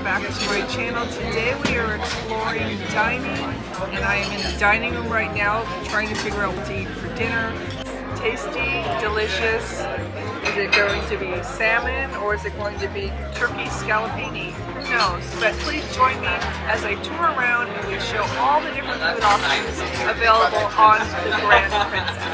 welcome back to my channel. Today we are exploring dining, and I am in the dining room right now trying to figure out what to eat for dinner. Tasty, delicious. Is it going to be salmon or is it going to be turkey scallopini? Who knows? But please join me as I tour around and we show all the different food options available on the Grand Princess.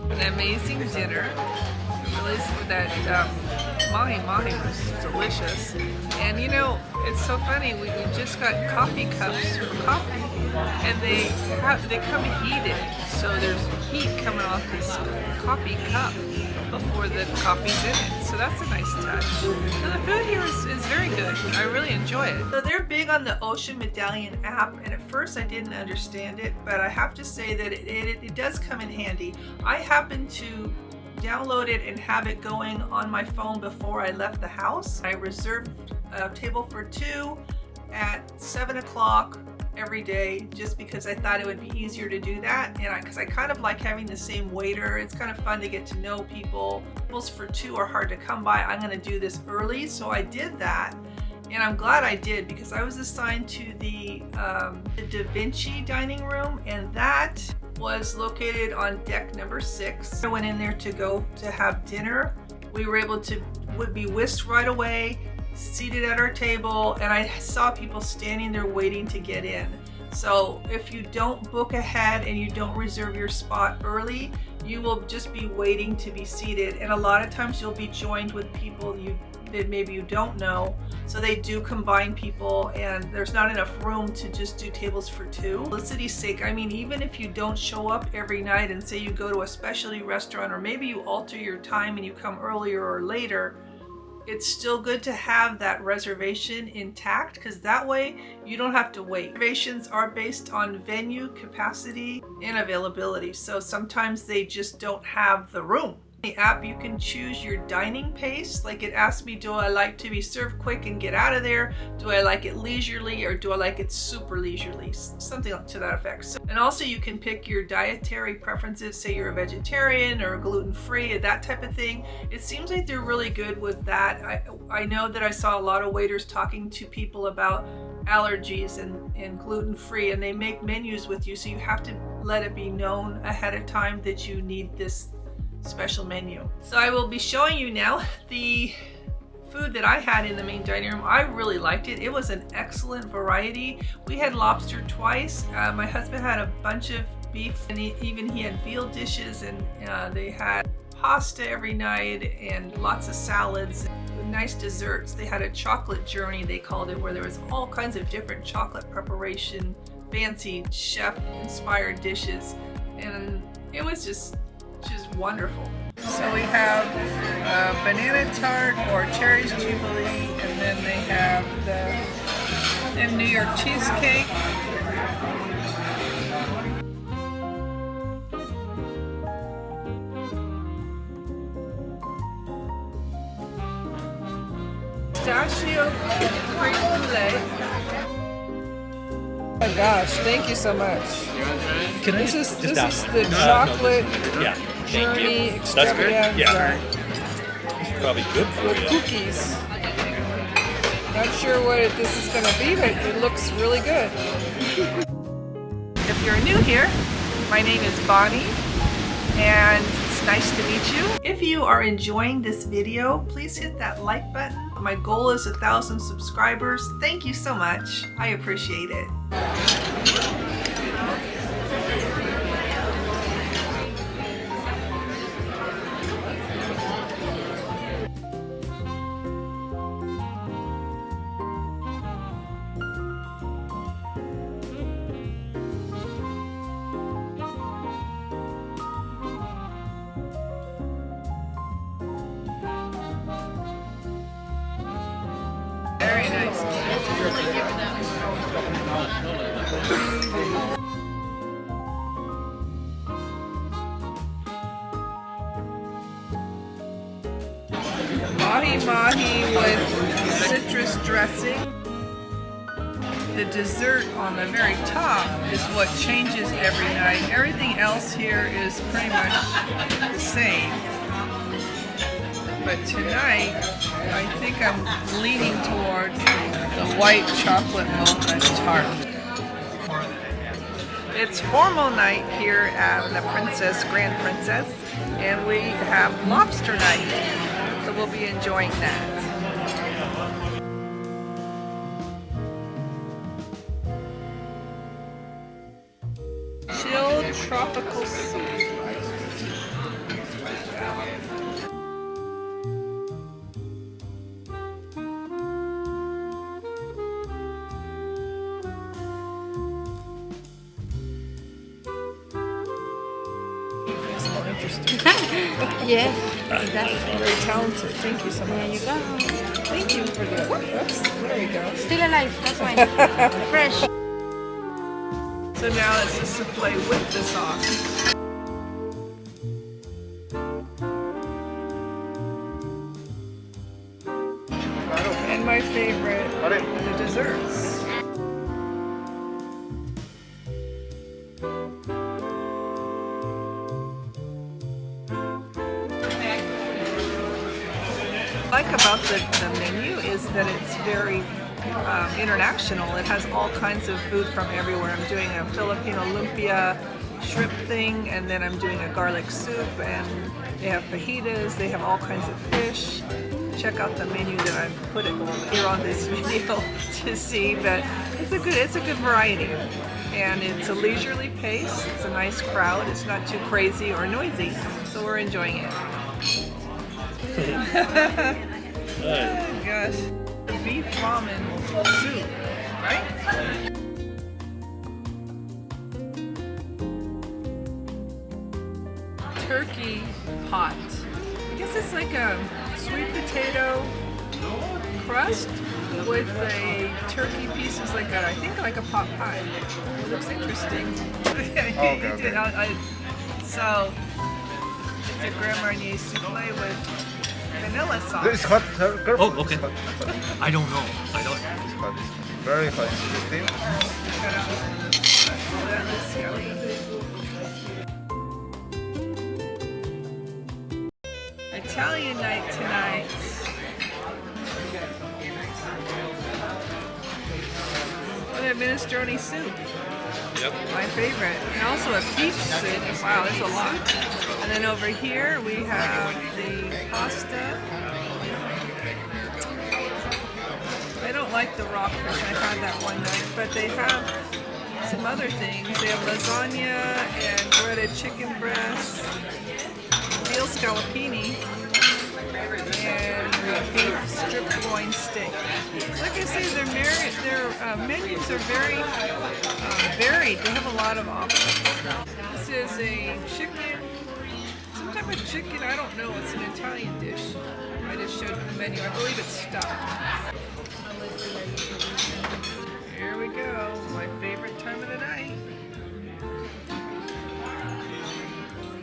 An amazing dinner. Really, that mahi was delicious. And you know, it's so funny. We just got coffee cups for coffee, and they come heated. So there's heat coming off this coffee cup before the coffee's in it. So that's a nice touch. And the food here is very good. I really enjoy it. So they're big on the Ocean Medallion app, and at first I didn't understand it, but I have to say that it does come in handy. I happened to download it and have it going on my phone before I left the house. I reserved a table for 2 at 7 o'clock every day just because I thought it would be easier to do that, and because I kind of like having the same waiter. It's kind of fun to get to know people. Tables for 2 are hard to come by. I'm going to do this early, so I did that, and I'm glad I did because I was assigned to the Vinci Dining Room, and that was located on deck number 6. I went in there to have dinner. We were able to be whisked right away, seated at our table, and I saw people standing there waiting to get in. So if you don't book ahead and you don't reserve your spot early, you will just be waiting to be seated, and a lot of times you'll be joined with people that maybe you don't know. So they do combine people, and there's not enough room to just do tables for 2. Simplicity's sake, I mean, even if you don't show up every night and say you go to a specialty restaurant, or maybe you alter your time and you come earlier or later, it's still good to have that reservation intact, because that way you don't have to wait. Reservations are based on venue capacity and availability, so sometimes they just don't have the room. The app, you can choose your dining pace. Like, it asks me, do I like to be served quick and get out of there? Do I like it leisurely, or do I like it super leisurely? Something to that effect. So, and also you can pick your dietary preferences, say you're a vegetarian or gluten-free, that type of thing. It seems like they're really good with that. I know that I saw a lot of waiters talking to people about allergies and gluten-free, and they make menus with you, so you have to let it be known ahead of time that you need this special menu. So I will be showing you now the food that I had in the main dining room. I really liked it. It was an excellent variety. We had lobster twice. My husband had a bunch of beef, and he had veal dishes, and they had pasta every night and lots of salads, nice desserts. They had a chocolate journey, they called it, where there was all kinds of different chocolate preparation, fancy chef inspired dishes, and it was just wonderful. So we have banana tart or cherries jubilee, and then they have the New York cheesecake. Pistachio creme brulee. Oh my gosh, thank you so much. This is the chocolate journey extravaganza. Yeah. It's probably good for with you. Cookies. Not sure what this is going to be, but it looks really good. If you're new here, my name is Bonnie, and it's nice to meet you. If you are enjoying this video, please hit that like button. My goal is 1,000 subscribers. Thank you so much. I appreciate it. Mahi mahi with citrus dressing. The dessert on the very top is what changes every night. Everything else here is pretty much the same. But tonight, I think I'm leaning towards the white chocolate mocha tart. It's formal night here at the Grand Princess, and we have lobster night. So we'll be enjoying that. Chilled tropical soup. So interesting. Yes, exactly. Very talented. Thank you so much. There you go. Thank you for the. Oops, there you go. Still alive, that's why. Fresh. So now it's the souffle with the sauce. And my favorite, the desserts. What I like about the menu is that it's very international. It has all kinds of food from everywhere. I'm doing a Filipino lumpia shrimp thing, and then I'm doing a garlic soup, and they have fajitas, they have all kinds of fish. Check out the menu that I've put it here on this video to see, but it's a good variety. And it's a leisurely pace, it's a nice crowd, it's not too crazy or noisy, so we're enjoying it. Oh gosh. Beef ramen soup, right? Turkey pot. I guess it's like a sweet potato crust with a turkey pieces, like I think like a pot pie. It looks interesting. Okay. So it's a Grand Marnier souffle with vanilla sauce. It's hot, sir. Careful. Oh, okay. It's hot. I don't know. I don't. It's hot. It's very hot. Italian night tonight. What a minestrone soup. Yep. My favorite. And also a peach soup. Wow, there's a lot. And then over here we have the pasta. I don't like the raw fish. I had that one night, but they have some other things. They have lasagna and breaded chicken breast, veal scallopini, and beef strip loin steak. Like I say, their menus are very varied. They have a lot of options. This is a chicken, some type of chicken. I don't know. It's an Italian dish. I just showed the menu. I believe it's stuffed. Here we go. My favorite time of the night.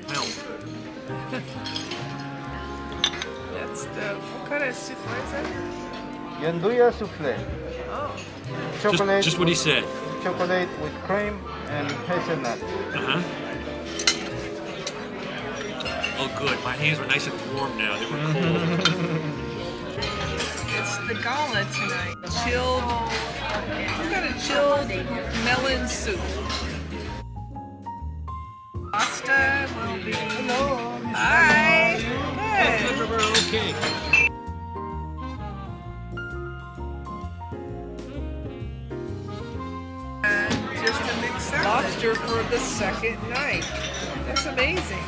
Melt. That's the, what kind of souffle is that? Yanduya souffle. Oh. Chocolate. Just what he said. Chocolate with cream and hazelnut. Uh-huh. Oh, good. My hands were nice and warm now. They were cold. It's the gala tonight. Chilled. We've got a chilled melon soup. Pasta will be. Hello. Hi. Good. Okay. And just a mixed salad. Lobster for the second night. That's amazing.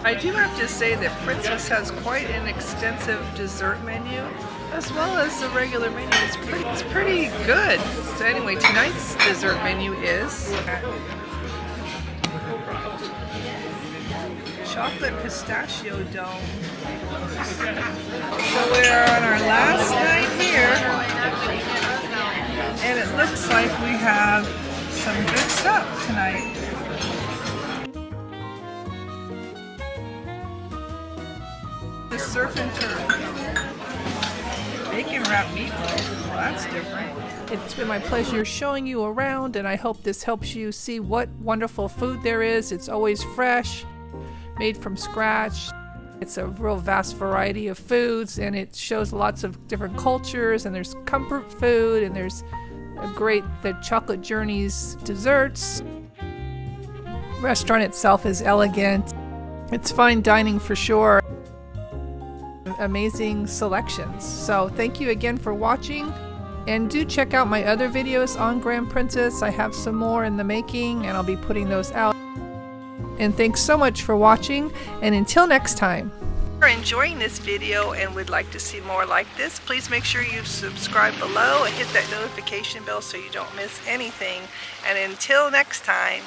I do have to say that Princess has quite an extensive dessert menu, as well as the regular menu. It's pretty good. So anyway, tonight's dessert menu is chocolate pistachio dome. So we're on our last night here, looks like we have some good stuff tonight. The surf and turf. Bacon wrapped meatloaf. Well, that's different. It's been my pleasure showing you around, and I hope this helps you see what wonderful food there is. It's always fresh, made from scratch. It's a real vast variety of foods, and it shows lots of different cultures, and there's comfort food, and there's the Chocolate Journeys desserts. The restaurant itself is elegant. It's fine dining for sure. Amazing selections. So thank you again for watching, and do check out my other videos on Grand Princess. I have some more in the making, and I'll be putting those out. And thanks so much for watching, and until next time. If you're enjoying this video and would like to see more like this, please make sure you subscribe below and hit that notification bell so you don't miss anything. And until next time,